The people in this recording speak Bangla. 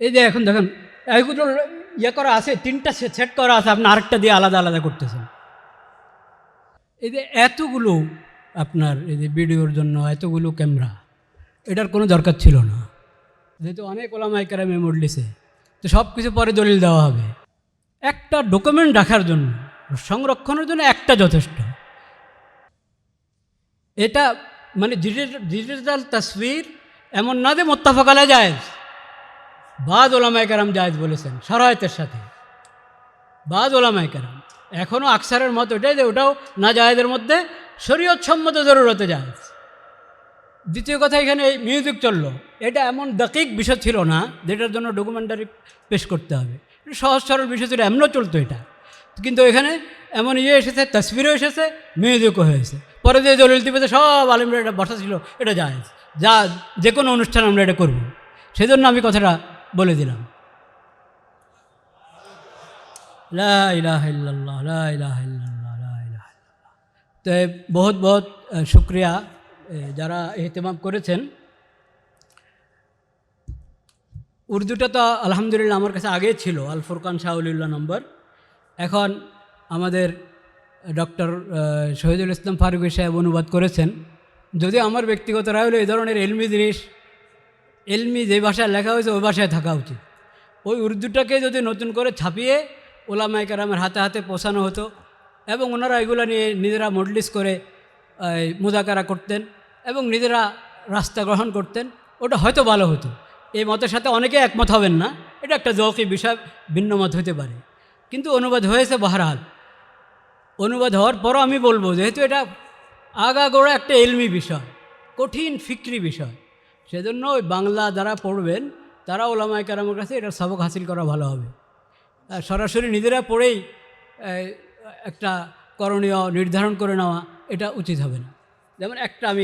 এই যে এখন দেখেন এইগুলো ইয়ে করা আছে, 3টা সেট করা আছে, আপনি আরেকটা দিয়ে আলাদা আলাদা করতেছেন। এই যে এতগুলো আপনার এই যে ভিডিওর জন্য এতগুলো ক্যামেরা, এটার কোনো দরকার ছিল না। যেহেতু অনেক ওলামায়ে কেরাম মজলিসে, তো সব কিছু পরে দলিল দেওয়া হবে। একটা ডকুমেন্ট রাখার জন্য, সংরক্ষণের জন্য একটা যথেষ্ট। এটা মানে ডিজিটাল তসবির এমন না যে মোত্তাফাক আলাইহ জায়েজ, বাদ ওলামায়ে কেরাম জায়েজ বলেছেন শরায়তের সাথে। বাদ ওলামায়ে কেরাম এখনও আকসারের মত ওটাই যে ওটাও না জায়েজের মধ্যে, শরীয়ত সম্মত জরুরতে জায়েজ। দ্বিতীয় কথা, এখানে এই মিউজিক চললো, এটা এমন দাকিক বিষয় ছিল না যেটার জন্য ডকুমেন্টারি পেশ করতে হবে। এটা সহজ সরল বিষয় ছিল, এমনও চলতো এটা। কিন্তু এখানে এমন এসেছে, তসবিরও এসেছে, মিউজিকও হয়েছে। পরে যে দলিল দিবে সব আলেমরা এটা বসা ছিল, এটা জায়েজ, যা যে কোনো অনুষ্ঠান আমরা এটা করব। সেজন্য আমি কথাটা বলে দিলাম। লা ইলাহা ইল্লাল্লাহ, লা ইলাহা ইল্লাল্লাহ, লা ইলাহা ইল্লাল্লাহ। তো বহুত বহুত শুক্রিয়া যারা এহতেমাম করেছেন। উর্দুটা তো আলহামদুলিল্লাহ আমার কাছে আগেই ছিল, আল ফুরকান শাহউলিল্লাহ নম্বর। এখন আমাদের ডক্টর শহীদুল ইসলাম ফারুকী সাহেব অনুবাদ করেছেন। যদি আমার ব্যক্তিগত রায় হলো এই ধরনের এলমি জিনিস, এলমি যে ভাষায় লেখা হয়েছে ওই ভাষায় থাকা উচিত। ওই উর্দুটাকে যদি নতুন করে ছাপিয়ে ওলামায়ে কেরামের হাতে হাতে পৌঁছানো হতো, এবং ওনারা এগুলো নিয়ে নিজেরা মজলিস করে মুযাকারা করতেন এবং নিজেরা রাস্তা গ্রহণ করতেন, ওটা হয়তো ভালো হতো। এই মতের সাথে অনেকে একমত হবেন না, এটা একটা যৌকি বিষয়, ভিন্ন মত হতে পারে। কিন্তু অনুবাদ হয়েছে বহরহাল। অনুবাদ হওয়ার পরও আমি বলবো, যেহেতু এটা আগাগোড়া একটা এলমি বিষয়, কঠিন ফিক্রি বিষয়, সেজন্য ওই বাংলা যারা পড়বেন তারা ওলামায়ে কেরামের কাছে এটা সবক হাসিল করা ভালো হবে। সরাসরি নিজেরা পড়েই একটা করণীয় নির্ধারণ করে নেওয়া এটা উচিত হবে না। যেমন একটা আমি